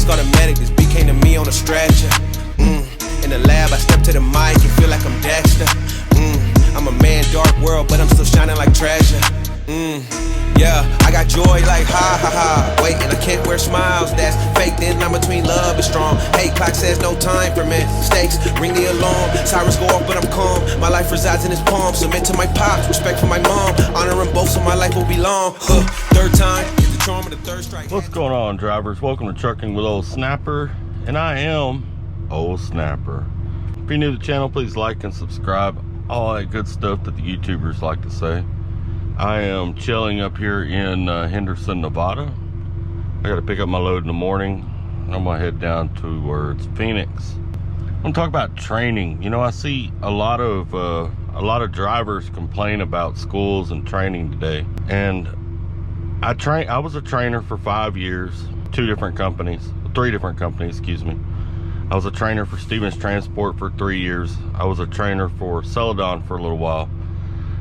Police called a medic, this beat came to me on a stretcher. In the lab, I step to the mic and feel like I'm Dexter. I'm a man, dark world, but I'm still shining like treasure. Yeah, I got joy like ha ha ha. Wait, and I can't wear smiles, that's fake. Then I'm between love and strong. Hey, clock says no time for mistakes. Ring the alarm, sirens go off, but I'm calm. My life resides in his palm. Submit to my pops, respect for my mom. Honoring both, so my life will be long. Third time is the charm of the third strike. What's going on, drivers? Welcome to Trucking with Old Snapper, and I am Old Snapper. If you're new to the channel, please like and subscribe. All that good stuff that the YouTubers like to say. I am chilling up here in Henderson, Nevada. I got to pick up my load in the morning. I'm gonna head down towards Phoenix. I'm gonna talk about training. You know, I see a lot of drivers complain about schools and training today. And I was a trainer for 5 years, 3 different companies, excuse me. I was a trainer for Stevens Transport for 3 years. I was a trainer for Celadon for a little while.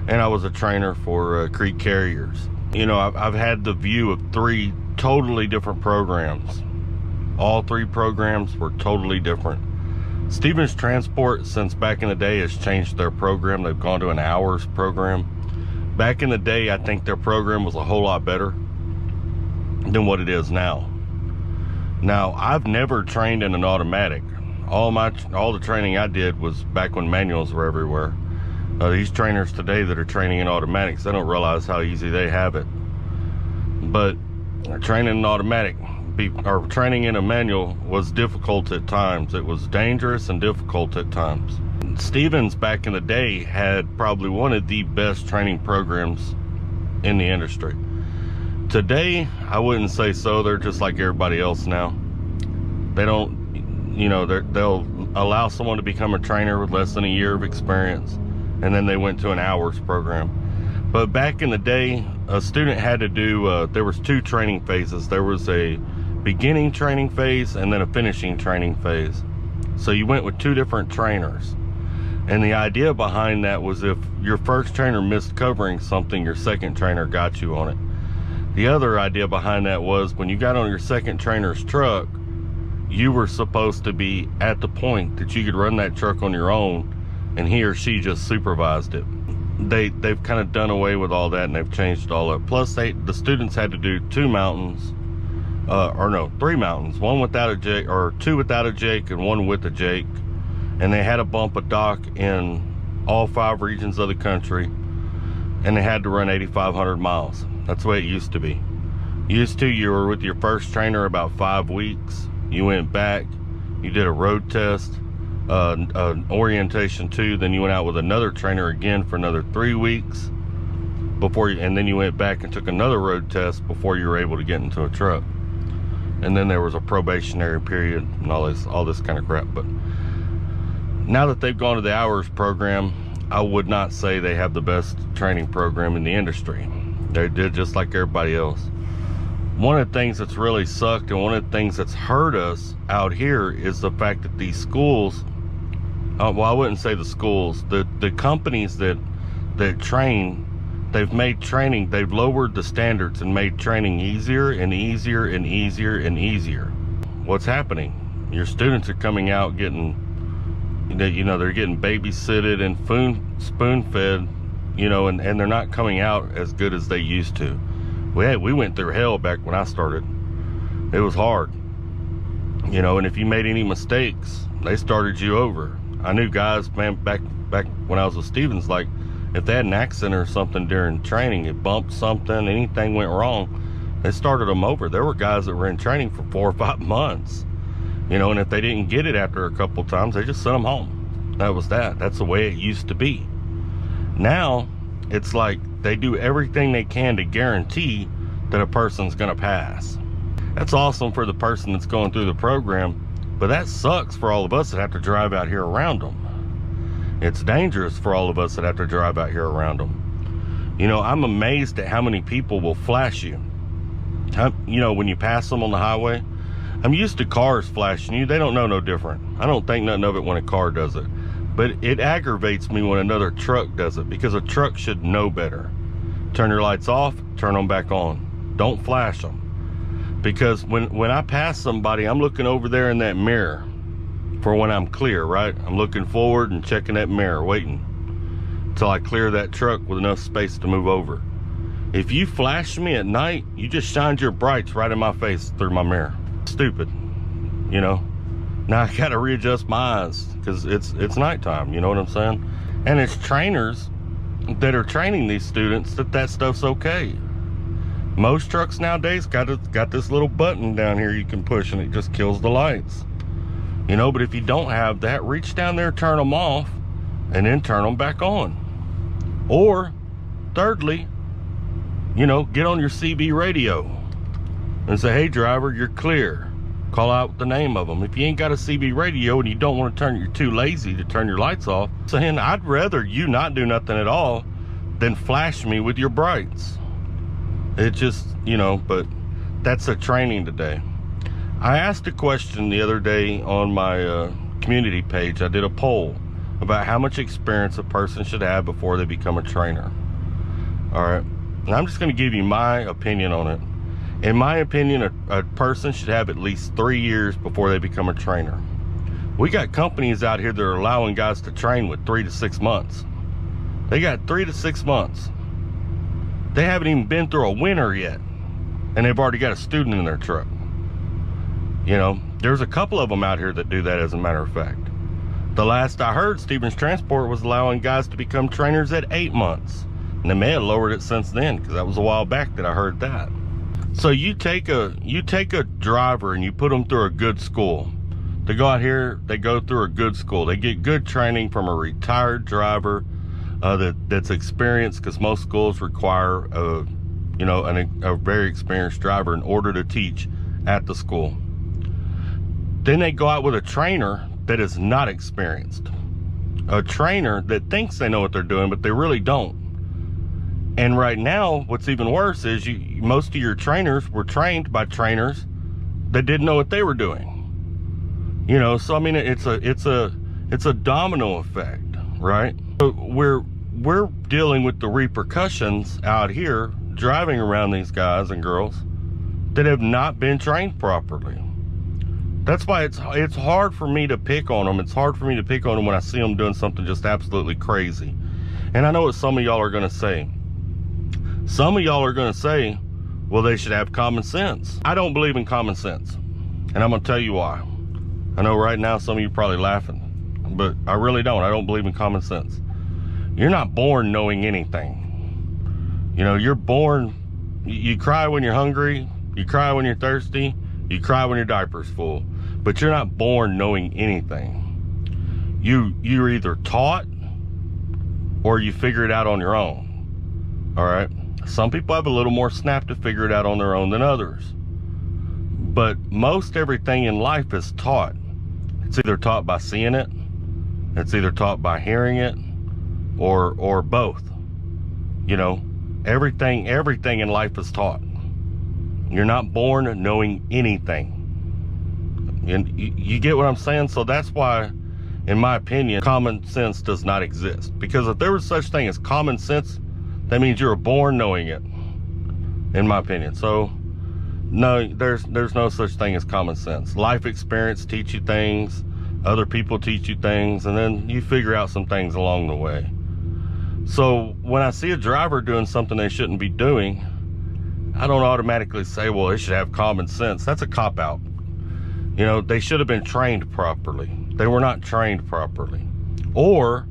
And I was a trainer for Creek Carriers. You know, I've had the view of 3 totally different programs. All 3 programs were totally different. Stevens Transport, since back in the day, has changed their program. They've gone to an hours program. Back in the day, I think their program was a whole lot better than what it is now. Now, I've never trained in an automatic. All the training I did was back when manuals were everywhere. These trainers today that are training in automatics, they don't realize how easy they have it. But training in automatic or training in a manual was difficult at times. It was dangerous and difficult at times. Stevens back in the day had probably one of the best training programs in the industry. Today, I wouldn't say so. They're just like everybody else now. They don't, you know, they'll allow someone to become a trainer with less than a year of experience, and then they went to an hours program. But back in the day, a student had to do, there was 2 training phases. There was a beginning training phase and then a finishing training phase. So you went with 2 different trainers. And the idea behind that was if your first trainer missed covering something, your second trainer got you on it. The other idea behind that was when you got on your second trainer's truck, you were supposed to be at the point that you could run that truck on your own, and he or she just supervised it. They've kind of done away with all that, and they've changed it all up. Plus, the students had to do 2 mountains, 3 mountains, 1 without a Jake, or 2 without a Jake and 1 with a Jake. And they had to bump a dock in all 5 regions of the country, and they had to run 8,500 miles. That's the way it used to be. You were with your first trainer about 5 weeks. You went back, you did a road test, an orientation 2, then you went out with another trainer again for another 3 weeks and then you went back and took another road test before you were able to get into a truck. And then there was a probationary period and all this kind of crap. But now that they've gone to the hours program, I would not say they have the best training program in the industry. They did just like everybody else. One of the things that's really sucked and one of the things that's hurt us out here is the fact that these schools, well, I wouldn't say the schools, the companies that train, they've lowered the standards and made training easier and easier and easier and easier. What's happening? Your students are coming out getting, you know, they're getting babysitted and spoon-fed, you know, and they're not coming out as good as they used to. We went through hell back when I started. It was hard, you know, and if you made any mistakes, they started you over. I knew guys, man, back when I was with Stevens, like if they had an accident or something during training, it bumped something, anything went wrong, they started them over. There were guys that were in training for 4 or 5 months, you know, and if they didn't get it after a couple times, they just sent them home. That was that. That's the way it used to be. Now, it's like they do everything they can to guarantee that a person's gonna pass. That's awesome for the person that's going through the program, but that sucks for all of us that have to drive out here around them. It's dangerous for all of us that have to drive out here around them. You know, I'm amazed at how many people will flash you. You know, when you pass them on the highway, I'm used to cars flashing you. They don't know no different. I don't think nothing of it when a car does it. But it aggravates me when another truck does it, because a truck should know better. Turn your lights off, turn them back on. Don't flash them. Because when I pass somebody, I'm looking over there in that mirror for when I'm clear, right? I'm looking forward and checking that mirror, waiting until I clear that truck with enough space to move over. If you flash me at night, you just shined your brights right in my face through my mirror. Stupid, you know? Now I gotta readjust my eyes because it's nighttime, you know what I'm saying? And it's trainers that are training these students that stuff's okay. Most trucks nowadays got this little button down here you can push and it just kills the lights. You know, but if you don't have that, reach down there, turn them off, and then turn them back on. Or, thirdly, you know, get on your CB radio and say, hey driver, you're clear. Call out the name of them. If you ain't got a CB radio and you don't want to you're too lazy to turn your lights off, saying I'd rather you not do nothing at all than flash me with your brights. It just, you know, but that's a training today. I asked a question the other day on my community page. I did a poll about how much experience a person should have before they become a trainer. All right, and I'm just going to give you my opinion on it. In my opinion, a person should have at least 3 years before they become a trainer. We got companies out here that are allowing guys to train with 3 to 6 months. They got 3 to 6 months. They haven't even been through a winter yet, and they've already got a student in their truck. You know, there's a couple of them out here that do that, as a matter of fact. The last I heard, Stevens Transport was allowing guys to become trainers at 8 months. And they may have lowered it since then, because that was a while back that I heard that. So you take a driver and you put them through a good school. They go out here, they go through a good school. They get good training from a retired driver that's experienced, because most schools require a very experienced driver in order to teach at the school. Then they go out with a trainer that is not experienced. A trainer that thinks they know what they're doing, but they really don't. And right now, what's even worse is most of your trainers were trained by trainers that didn't know what they were doing. You know, so I mean, it's a domino effect, right? So we're dealing with the repercussions out here, driving around these guys and girls that have not been trained properly. That's why it's hard for me to pick on them. It's hard for me to pick on them when I see them doing something just absolutely crazy. And I know what some of y'all are going to say. Some of y'all are going to say, well, they should have common sense. I don't believe in common sense, and I'm going to tell you why. I know right now some of you are probably laughing, but I really don't. I don't believe in common sense. You're not born knowing anything. You know, you're born, you cry when you're hungry, you cry when you're thirsty, you cry when your diaper's full, but you're not born knowing anything. You're either taught or you figure it out on your own. All right. Some people have a little more snap to figure it out on their own than others. But most everything in life is taught. It's either taught by seeing it, it's either taught by hearing it, or both. You know, everything in life is taught. You're not born knowing anything. And you get what I'm saying? So that's why, in my opinion, common sense does not exist. Because if there was such thing as common sense, that means you were born knowing it, in my opinion. So, no, there's no such thing as common sense. Life experience teach you things, other people teach you things, and then you figure out some things along the way. So, when I see a driver doing something they shouldn't be doing, I don't automatically say, well, they should have common sense. That's a cop-out. You know, they should have been trained properly. They were not trained properly. Or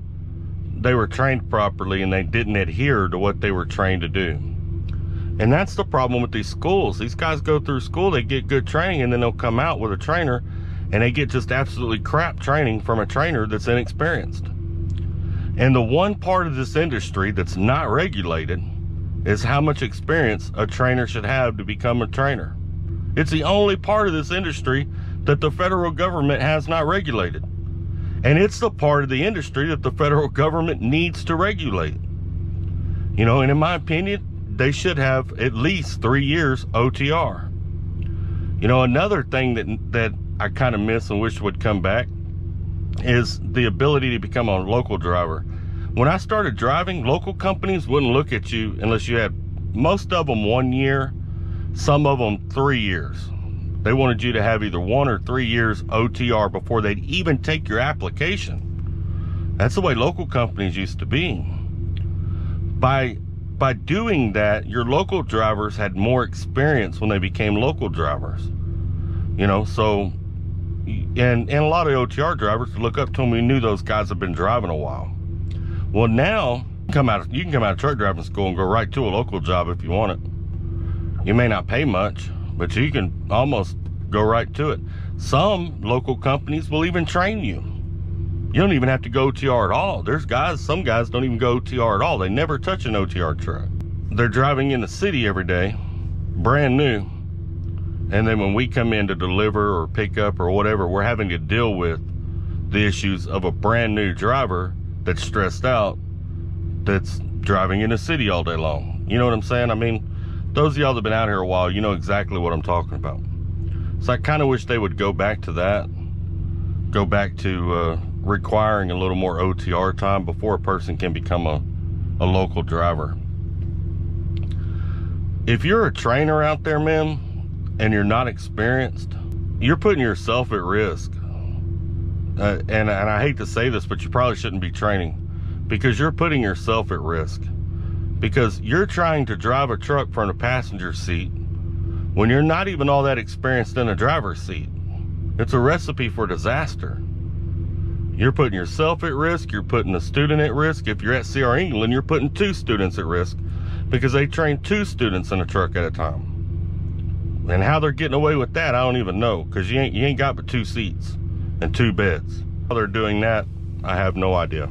they were trained properly and they didn't adhere to what they were trained to do. And that's the problem with these schools. These guys go through school, they get good training, and then they'll come out with a trainer and they get just absolutely crap training from a trainer that's inexperienced. And the one part of this industry that's not regulated is how much experience a trainer should have to become a trainer. It's the only part of this industry that the federal government has not regulated. And it's the part of the industry that the federal government needs to regulate. You know, and in my opinion, they should have at least 3 years OTR. You know, another thing that I kind of miss and wish would come back is the ability to become a local driver. When I started driving, local companies wouldn't look at you unless you had, most of them, 1 year, Some of them 3 years. They wanted you to have either 1 or 3 years OTR before they'd even take your application. That's the way local companies used to be. By doing that, your local drivers had more experience when they became local drivers. You know, so, and a lot of OTR drivers look up to them, we knew those guys have been driving a while. Well, now, you can come out of truck driving school and go right to a local job if you want it. You may not pay much, but you can almost go right to it. Some local companies will even train you. You don't even have to go OTR at all. Some guys don't even go OTR at all. They never touch an OTR truck. They're driving in the city every day, brand new. And then when we come in to deliver or pick up or whatever, we're having to deal with the issues of a brand new driver that's stressed out, that's driving in the city all day long. You know what I'm saying? I mean, those of y'all that have been out here a while, you know exactly what I'm talking about. So I kind of wish they would go back to that. Go back to requiring a little more OTR time before a person can become a local driver. If you're a trainer out there, man, and you're not experienced, you're putting yourself at risk. And I hate to say this, but you probably shouldn't be training, because you're putting yourself at risk. Because you're trying to drive a truck from a passenger seat when you're not even all that experienced in a driver's seat. It's a recipe for disaster. You're putting yourself at risk. You're putting a student at risk. If you're at CR England, you're putting 2 students at risk, because they train 2 students in a truck at a time. And how they're getting away with that, I don't even know, because you ain't got but 2 seats and 2 beds. How they're doing that, I have no idea.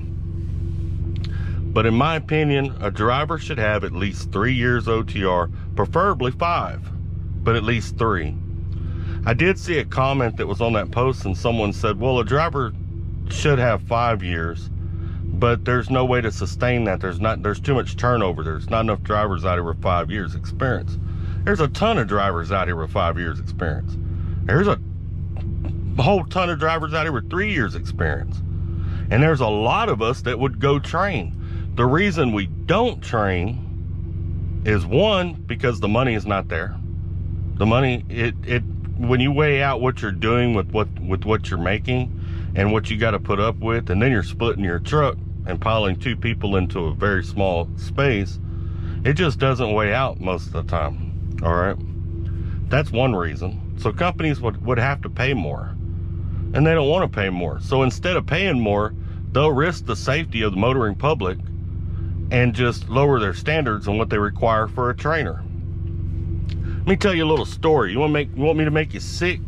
But in my opinion, a driver should have at least 3 years OTR, preferably 5, but at least 3. I did see a comment that was on that post, and someone said, well, a driver should have 5 years, but there's no way to sustain that. There's too much turnover. There's not enough drivers out here with 5 years experience. There's a ton of drivers out here with 5 years experience. There's a whole ton of drivers out here with 3 years experience. And there's a lot of us that would go train. The reason we don't train is, one, because the money is not there. The money, when you weigh out what you're doing with what you're making and what you got to put up with, and then you're splitting your truck and piling 2 people into a very small space, it just doesn't weigh out most of the time. All right, that's one reason. So companies would have to pay more, and they don't want to pay more. So instead of paying more, they'll risk the safety of the motoring public and just lower their standards on what they require for a trainer. Let me tell you a little story. You want me to make you sick?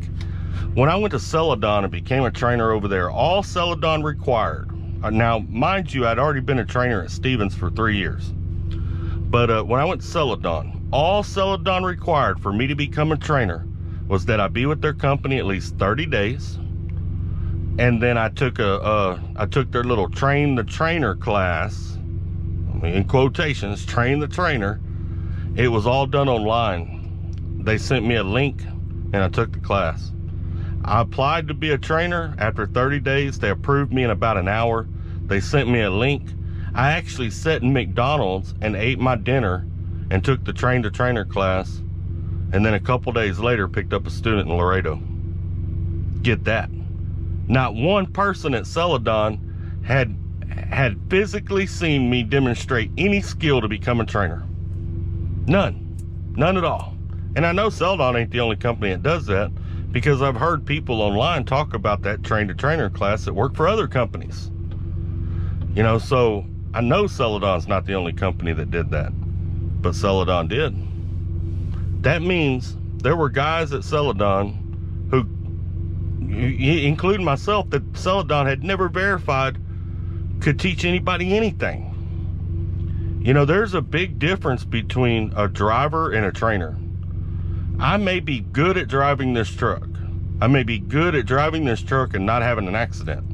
When I went to Celadon and became a trainer over there, all Celadon required. Now, mind you, I'd already been a trainer at Stevens for 3 years. But when I went to Celadon, all Celadon required for me to become a trainer was that I be with their company at least 30 days. And then I took their little train the trainer class, in quotations, train the trainer. It was all done online. They sent me a link and I took the class. I applied to be a trainer. After 30 days, they approved me in about an hour. They sent me a link. I actually sat in McDonald's and ate my dinner and took the train to trainer class. And then a couple days later, picked up a student in Laredo. Get that. Not one person at Celadon had physically seen me demonstrate any skill to become a trainer. None at all. And I know Celadon ain't the only company that does that, because I've heard people online talk about that train to trainer class that work for other companies. You know, so I know Celadon's not the only company that did that, but Celadon did. That means there were guys at Celadon who, including myself, that Celadon had never verified could teach anybody anything. You know, there's a big difference between a driver and a trainer. I may be good at driving this truck. I may be good at driving this truck and not having an accident.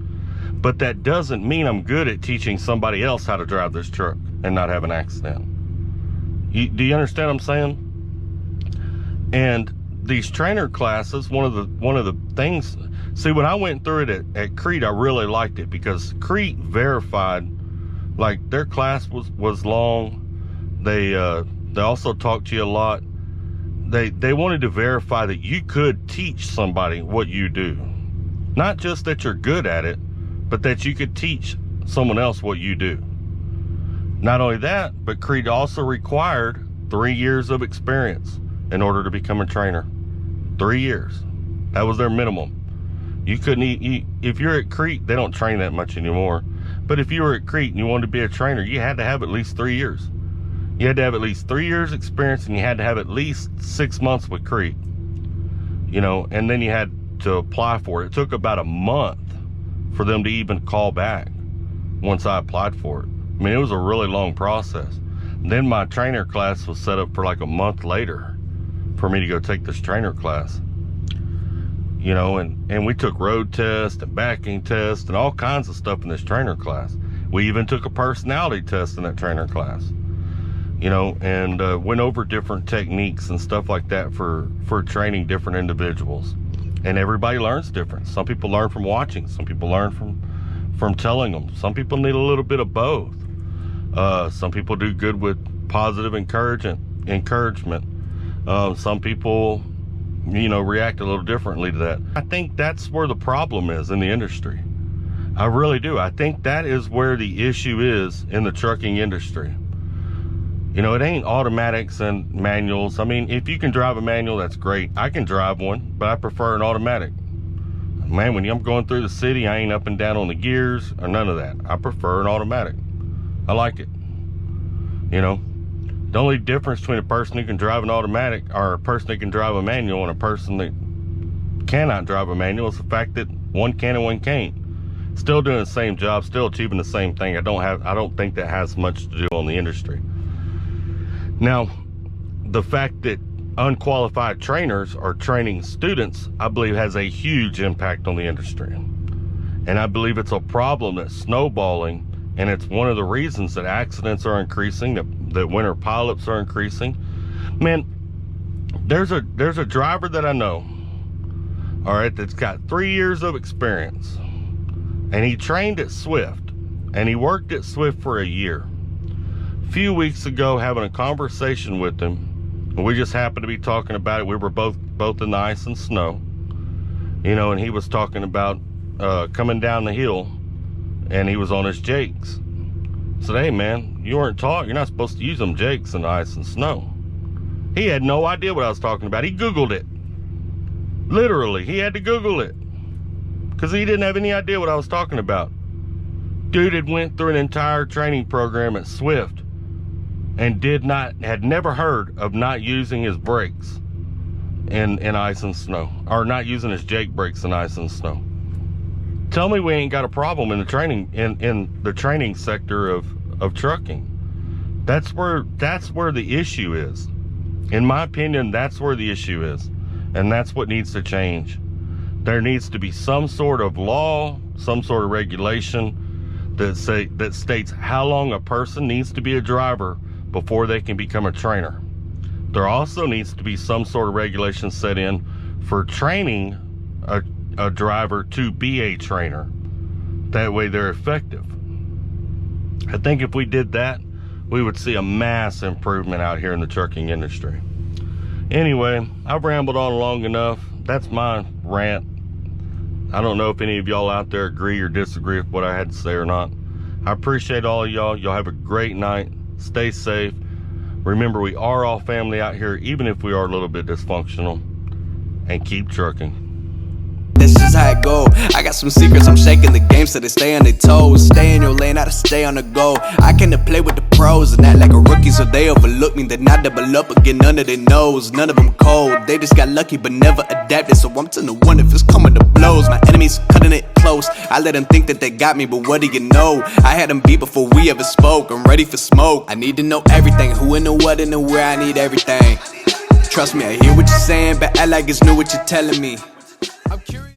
But that doesn't mean I'm good at teaching somebthe else how to drive this truck and not have an accident. Do you understand what I'm saying? And these trainer classes, one of the things, see, when I went through it at Crete, I really liked it, because Crete verified, like, their class was long. They also talked to you a lot. they wanted to verify that you could teach somebody what you do. Not just that you're good at it, but that you could teach someone else what you do. Not only that, but Creed also required 3 years of experience in order to become a trainer. 3 years. That was their minimum. You couldn't if you're at Crete, they don't train that much anymore. But if you were at Crete and you wanted to be a trainer, you had to have at least 3 years. You had to have at least 3 years experience, and you had to have at least 6 months with Crete. You know, and then you had to apply for it. It took about a month for them to even call back once I applied for it. I mean, it was a really long process. Then my trainer class was set up for like a month later for me to go take this trainer class. You know, and we took road tests and backing tests and all kinds of stuff in this trainer class. We even took a personality test in that trainer class. You know, and went over different techniques and stuff like that for training different individuals. And everybody learns different. Some people learn from watching. Some people learn from telling them. Some people need a little bit of both. Some people do good with positive encouragement. Some people, you know, react a little differently to that. I think that's where the problem is in the industry. I really do. I think that is where the issue is in the trucking industry. You know, it ain't automatics and manuals. I mean, if you can drive a manual, that's great. I can drive one, but I prefer an automatic. Man, when I'm going through the city, I ain't up and down on the gears or none of that. I prefer an automatic. I like it. You know, the only difference between a person who can drive an automatic or a person that can drive a manual and a person that cannot drive a manual is the fact that one can and one can't. Still doing the same job, still achieving the same thing. I don't think that has much to do on the industry. Now, the fact that unqualified trainers are training students, I believe has a huge impact on the industry. And I believe it's a problem that's snowballing, and it's one of the reasons that accidents are increasing, that winter pileups are increasing. Man, there's a driver that I know, all right, that's got 3 years of experience, and he trained at Swift, and he worked at Swift for a year. A few weeks ago, having a conversation with him, and we just happened to be talking about it. We were both in the ice and snow, you know, and he was talking about coming down the hill, and he was on his jakes. I said, hey man, you weren't taught, you're not supposed to use them jakes in the ice and snow. He had no idea what I was talking about. He Googled it. Literally, he had to Google it because he didn't have any idea what I was talking about. Dude had went through an entire training program at Swift and had never heard of not using his brakes in ice and snow, or not using his jake brakes in ice and snow. Tell me we ain't got a problem in the training in the training sector of trucking. That's where the issue is. In my opinion, that's where the issue is, and that's what needs to change. There needs to be some sort of law, some sort of regulation that states how long a person needs to be a driver before they can become a trainer. There also needs to be some sort of regulation set in for training a driver to be a trainer. That way they're effective. I think if we did that, we would see a mass improvement out here in the trucking industry. Anyway, I've rambled on long enough. That's my rant. I don't know if any of y'all out there agree or disagree with what I had to say or not. I appreciate all of y'all. Y'all have a great night. Stay safe. Remember, we are all family out here, even if we are a little bit dysfunctional. And keep trucking. This is how it go. I got some secrets, I'm shaking the game so they stay on their toes. Stay in your lane, how to stay on the go. I came to play with the pros and act like a rookie, so they overlook me. Then I double up again under their nose. None of them cold, they just got lucky but never adapted. So I'm 10-1 if it's coming to blows. My enemies cutting it close. I let them think that they got me, but what do you know? I had them beat before we ever spoke. I'm ready for smoke. I need to know everything, who and the what and the where. I need everything. Trust me, I hear what you're saying, but act like it's new what you're telling me. I'm curious.